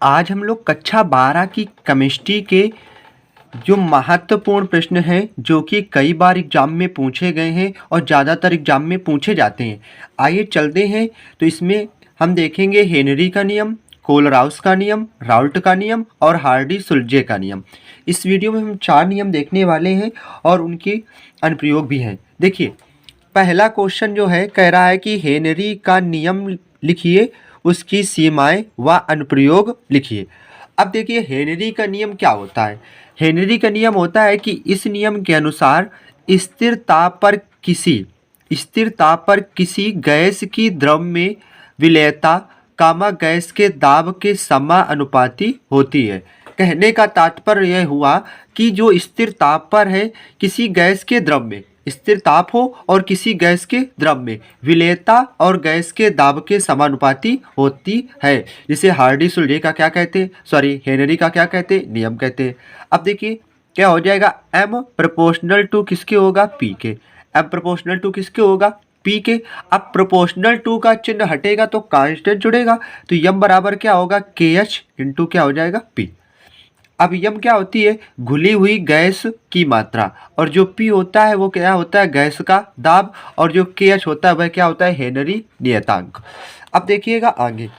आज हम लोग कक्षा 12 की केमिस्ट्री के जो महत्वपूर्ण प्रश्न हैं जो कि कई बार एग्जाम में पूछे गए हैं और ज़्यादातर एग्जाम में पूछे जाते हैं, आइए चलते हैं। तो इसमें हम देखेंगे हेनरी का नियम, कोलराउस का नियम, राउल्ट का नियम और हार्डी सुलजे का नियम। इस वीडियो में हम 4 नियम देखने वाले हैं और उनके अनुप्रयोग भी हैं। देखिए, पहला क्वेश्चन जो है कह रहा है कि हेनरी का नियम लिखिए, उसकी सीमाएं व अनुप्रयोग लिखिए। अब देखिए, हेनरी का नियम क्या होता है। हेनरी का नियम होता है कि इस नियम के अनुसार स्थिर ताप पर किसी गैस की द्रव में विलेयता गैस के दाब के समानुपाती होती है। कहने का तात्पर्य यह हुआ कि जो स्थिर ताप पर है किसी गैस के द्रव में, स्थिर ताप हो और किसी गैस के द्रव में विलेयता और गैस के दाब के समानुपाती होती है, जिसे हार्डी सुलजे का क्या कहते हैं, हेनरी का क्या कहते हैं, नियम कहते हैं। अब देखिए क्या हो जाएगा, m प्रोपोर्शनल टू किसके होगा, p के। m प्रोपोर्शनल टू किसके होगा, p के। अब प्रोपोर्शनल टू का चिन्ह हटेगा तो कांस्टेंट जुड़ेगा, तो m बराबर क्या होगा, KH इंटू क्या हो जाएगा, p। अब यम क्या होती है, घुली हुई गैस की मात्रा, और जो पी होता है वो क्या होता है, गैस का दाब, और जो के एच होता है वह क्या होता है, हेनरी नियतांक। अब देखिएगा आगे,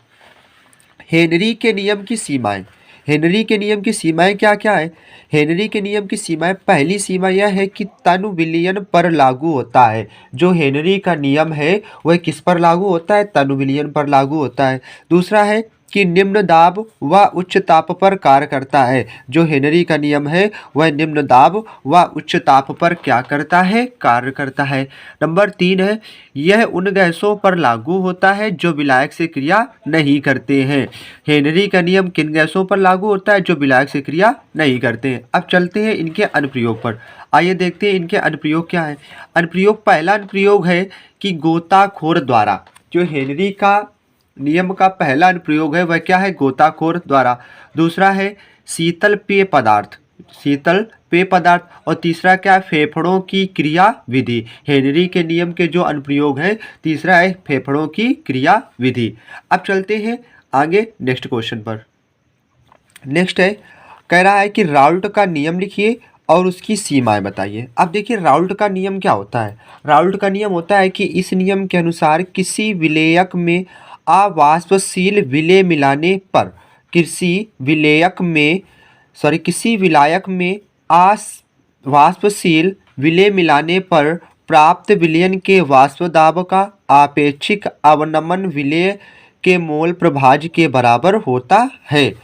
हेनरी के नियम की सीमाएं। हेनरी के नियम की सीमाएं क्या क्या है। हेनरी के नियम की सीमाएं, पहली सीमा यह है कि तन विलयन पर लागू होता है। जो हेनरी का नियम है वह किस पर लागू होता है, तन विलयन पर लागू होता है। दूसरा है कि निम्न दाब व उच्च ताप पर कार्य करता है। जो हेनरी का नियम है वह निम्न दाब व उच्च ताप पर क्या करता है, कार्य करता है। नंबर 3 है, यह उन गैसों पर लागू होता है जो विलायक से क्रिया नहीं करते हैं। हेनरी का नियम किन गैसों पर लागू होता है, जो विलायक से क्रिया नहीं करते हैं। अब चलते हैं इनके अनुप्रयोग पर, आइए देखते हैं इनके अनुप्रयोग क्या है। अनुप्रयोग, पहला अनुप्रयोग है कि गोताखोर द्वारा। जो हेनरी का नियम का पहला अनुप्रयोग है वह क्या है, गोताखोर द्वारा। दूसरा है शीतल पेय पदार्थ, और तीसरा क्या है, फेफड़ों की क्रिया विधि। हेनरी के नियम के जो अनुप्रयोग है, तीसरा है फेफड़ों की क्रिया विधि। अब चलते हैं आगे नेक्स्ट क्वेश्चन पर। नेक्स्ट है, कह रहा है कि राउल्ट का नियम लिखिए और उसकी सीमाएं बताइए। अब देखिए, राउल्ट का नियम क्या होता है। राउल्ट का नियम होता है कि इस नियम के अनुसार किसी विलेयक में अवाष्पशील विलेय मिलाने पर किसी विलायक में अवाष्पशील विलेय मिलाने पर प्राप्त विलयन के वाष्प दाब का आपेक्षिक अवनमन विलेय के मोल प्रभाज्य के बराबर होता है।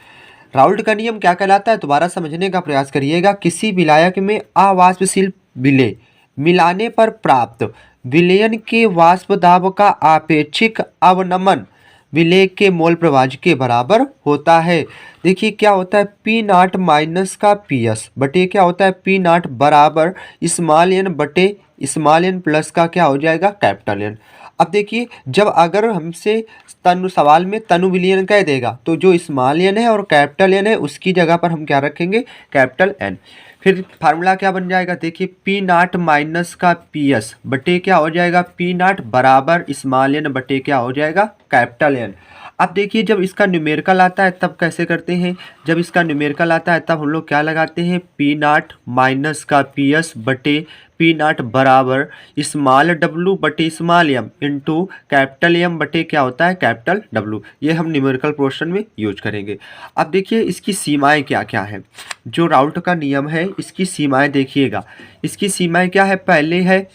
राउल्ट का नियम क्या कहलाता है, दोबारा समझने का प्रयास करिएगा। किसी विलायक में अवाष्पशील विलेय मिलाने पर प्राप्त विलयन के वाष्प दाब का आपेक्षिक अवनमन विलेय के मोल प्रभाज्य के बराबर होता है। देखिए क्या होता है, पी नाट माइनस का पी एस बटे क्या होता है, पी नाट बराबर स्मॉल एन बटे स्मॉल एन प्लस का क्या हो जाएगा, कैपिटल एन। अब देखिए, जब अगर हमसे सवाल में तनु विलयन कह देगा तो जो स्मॉल एन है और कैपिटल एन है उसकी जगह पर हम क्या रखेंगे, कैपिटल एन। फिर फार्मूला क्या बन जाएगा, देखिए पी नाट माइनस का पी एस बटे क्या हो जाएगा, पी नाट बराबर स्मॉल एन बटे क्या हो जाएगा, कैपिटल एन। अब देखिए, जब इसका न्यूमेरिकल आता है तब कैसे करते हैं, जब इसका न्यूमेरिकल आता है तब हम लोग क्या लगाते हैं, पी नाट माइनस का पी एस बटे पी नाट बराबर स्मॉल डब्लू बटे small M into capital M बटे क्या होता है, कैपिटल डब्लू। ये हम न्यूमेरिकल पोर्शन में यूज करेंगे। अब देखिए इसकी सीमाएं क्या क्या है। जो राउल्ट का नियम है इसकी सीमाएं देखिएगा। इसकी सीमाएं क्या है, पहले है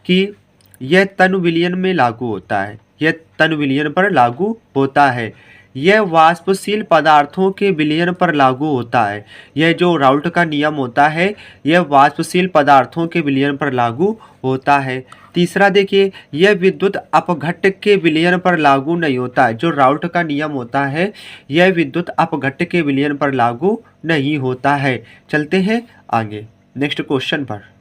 कि यह तन विलयन में लागू होता है, यह तन विलयन पर लागू होता है। यह वाष्पशील पदार्थों के विलयन पर लागू होता है। यह जो राउल्ट का नियम होता है यह वाष्पशील पदार्थों के विलयन पर लागू होता है। तीसरा देखिए, यह विद्युत अपघट्ट के विलयन पर लागू नहीं होता है। जो राउल्ट का नियम होता है यह विद्युत अपघट्ट के विलयन पर लागू नहीं होता है। चलते हैं आगे नेक्स्ट क्वेश्चन पर।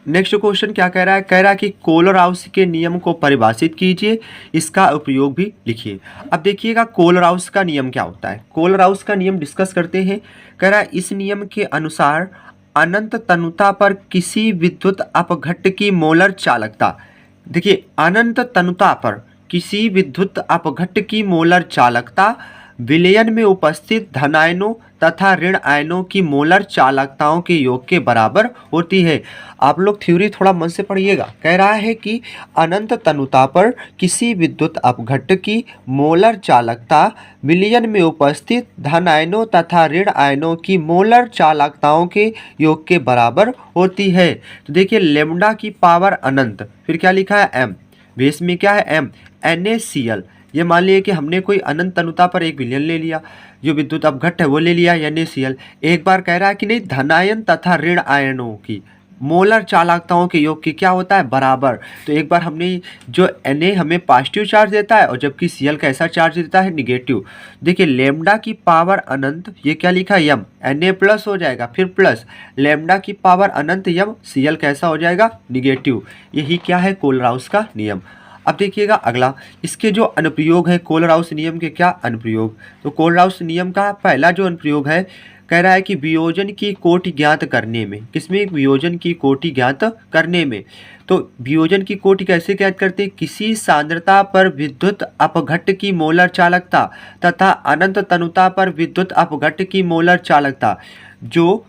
नेक्स्ट क्वेश्चन क्या कह रहा है, कह रहा है कि कोलराउस के नियम को परिभाषित कीजिए, इसका उपयोग भी लिखिए। अब देखिएगा कोलराउस का नियम क्या होता है। कोलराउस का नियम डिस्कस करते हैं। कह रहा है इस नियम के अनुसार अनंत तनुता पर किसी विद्युत अपघट्ट की मोलर चालकता, देखिए अनंत तनुता पर किसी विद्युत अपघट्ट की मोलर चालकता विलयन में उपस्थित धन आयनों तथा ऋण आयनों की मोलर चालकताओं के योग के बराबर होती है। आप लोग थ्योरी थोड़ा मन से पढ़िएगा। कह रहा है कि अनंत तनुता पर किसी विद्युत अपघट्ट की मोलर चालकता विलयन में उपस्थित धन आयनों तथा ऋण आयनों की मोलर चालकताओं के योग के बराबर होती है। तो देखिए लेमडा की पावर अनंत, फिर क्या लिखा है m, बेस में क्या है m, NaCl। ये मान लिया कि हमने कोई अनंत तनुता पर एक विलयन ले लिया, जो विद्युत अपघट्ट है वो ले लिया NaCl। एक बार कह रहा है कि नहीं धनायन तथा ऋण आयनों की मोलर चालकताओं के योग की क्या होता है बराबर। तो एक बार हमने जो Na हमें पॉजिटिव चार्ज देता है और जबकि Cl कैसा चार्ज देता है निगेटिव। देखिए लेमडा की पावर अनंत, ये क्या लिखा है m, Na प्लस हो जाएगा, फिर प्लस लेमडा की पावर अनंत m, Cl कैसा हो जाएगा निगेटिव। यही क्या है कोलराउस का नियम। अब देखिएगा अगला, इसके जो अनुप्रयोग है कोलराउस नियम के, क्या अनुप्रयोग। तो कोलराउस नियम का पहला जो अनुप्रयोग है, कह रहा है कि वियोजन की कोटि ज्ञात करने में, किसमें, वियोजन की कोटि ज्ञात करने में। तो वियोजन की कोटि कैसे ज्ञात करते हैं, किसी सांद्रता पर विद्युत अपघट्ट की मोलर चालकता तथा अनंत तनुता पर विद्युत अपघट्ट की मोलर चालकता। जो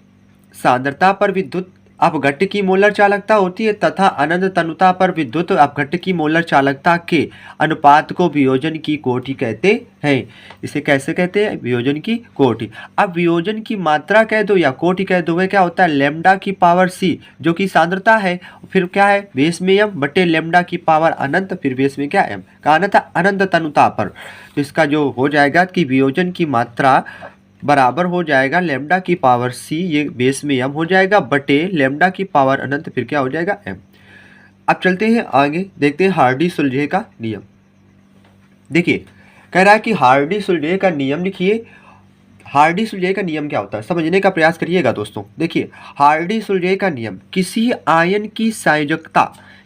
सांद्रता पर विद्युत अपघट्ट की मोलर चालकता होती है तथा अनंत तनुता पर विद्युत अपघट्ट की मोलर चालकता के अनुपात को वियोजन की कोटि कहते हैं। इसे कैसे कहते हैं, वियोजन की कोटि। अब वियोजन की मात्रा कह दो या कोटि कह दो, वह क्या होता है लेमडा की पावर c, जो कि सांद्रता है, फिर क्या है बेस में m बटे लेमडा की पावर अनंत, फिर बेस में क्या m, कहा था अनंत तनुता पर। तो इसका जो हो जाएगा कि वियोजन की मात्रा बराबर हो जाएगा लेमडा की पावर c, ये बेस में m हो जाएगा, बटे लेमडा की पावर अनंत, फिर क्या हो जाएगा m। अब चलते हैं आगे, देखते हैं हार्डी-सुलज़े का नियम। देखिए कह रहा है कि हार्डी-सुलज़े का नियम लिखिए। हार्डी-सुलज़े का नियम क्या होता है समझने का प्रयास करिएगा दोस्तों। देखिए हार्डी-सुलज़े का नियम, किसी आयन की संयोजकता,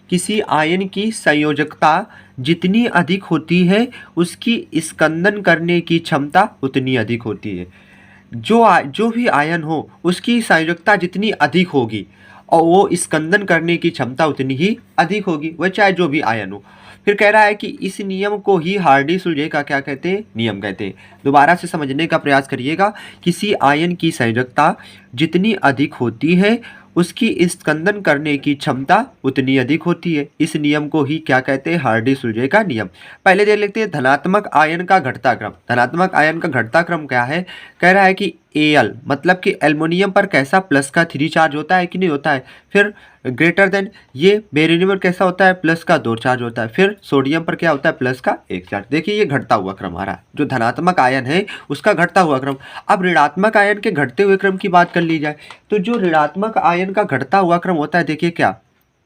किसी आयन की संयोजकता जितनी अधिक होती है उसकी स्कंदन करने की क्षमता उतनी अधिक होती है। जो भी आयन हो उसकी संयोजकता जितनी अधिक होगी और वो स्कंदन करने की क्षमता उतनी ही अधिक होगी, वह चाहे जो भी आयन हो। फिर कह रहा है कि इस नियम को ही हार्डी-सुलज़े का क्या कहते हैं, नियम कहते हैं। दोबारा से समझने का प्रयास करिएगा। किसी आयन की संयोजकता जितनी अधिक होती है उसकी स्कंदन करने की क्षमता उतनी अधिक होती है। इस नियम को ही क्या कहते हैं, हार्डी-सुलज़े का नियम। पहले देख लेते हैं धनात्मक आयन का घटता क्रम। धनात्मक आयन का घटता क्रम क्या है, कह रहा है कि Al मतलब कि एल्युमिनियम पर कैसा प्लस का 3 चार्ज होता है कि नहीं होता है। फिर ग्रेटर देन ये बेरिलियम पर कैसा होता है प्लस का 2 चार्ज होता है। फिर सोडियम पर क्या होता है प्लस का 1 चार्ज। देखिए ये घटता हुआ क्रम आ रहा है, जो धनात्मक आयन है उसका घटता हुआ क्रम। अब ऋणात्मक आयन के घटते हुए क्रम की बात कर ली जाए तो जो ऋणात्मक आयन का घटता हुआ क्रम होता है, देखिए क्या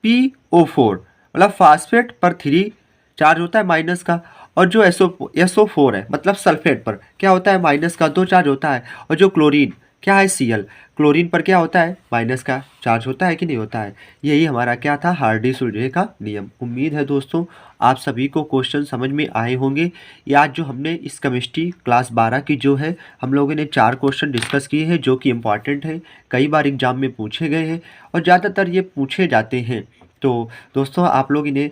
PO4 मतलब फास्फेट पर 3 चार्ज होता है माइनस का, और जो SO4 है मतलब सल्फेट पर क्या होता है माइनस का 2 चार्ज होता है। और जो क्लोरीन क्या है Cl, क्लोरीन पर क्या होता है माइनस का चार्ज होता है कि नहीं होता है। यही हमारा क्या था हार्डी-सुलज़े का नियम। उम्मीद है दोस्तों आप सभी को क्वेश्चन समझ में आए होंगे। ये आज जो हमने इस केमिस्ट्री क्लास 12 की जो है हम लोगों ने 4 क्वेश्चन डिस्कस किए हैं जो कि इम्पॉर्टेंट है, कई बार एग्जाम में पूछे गए हैं और ज़्यादातर ये पूछे जाते हैं। तो दोस्तों आप लोग इन्हें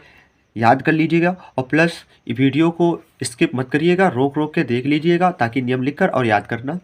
याद कर लीजिएगा और प्लस वीडियो को स्किप मत करिएगा, रोक रोक के देख लीजिएगा ताकि नियम लिखकर और याद करना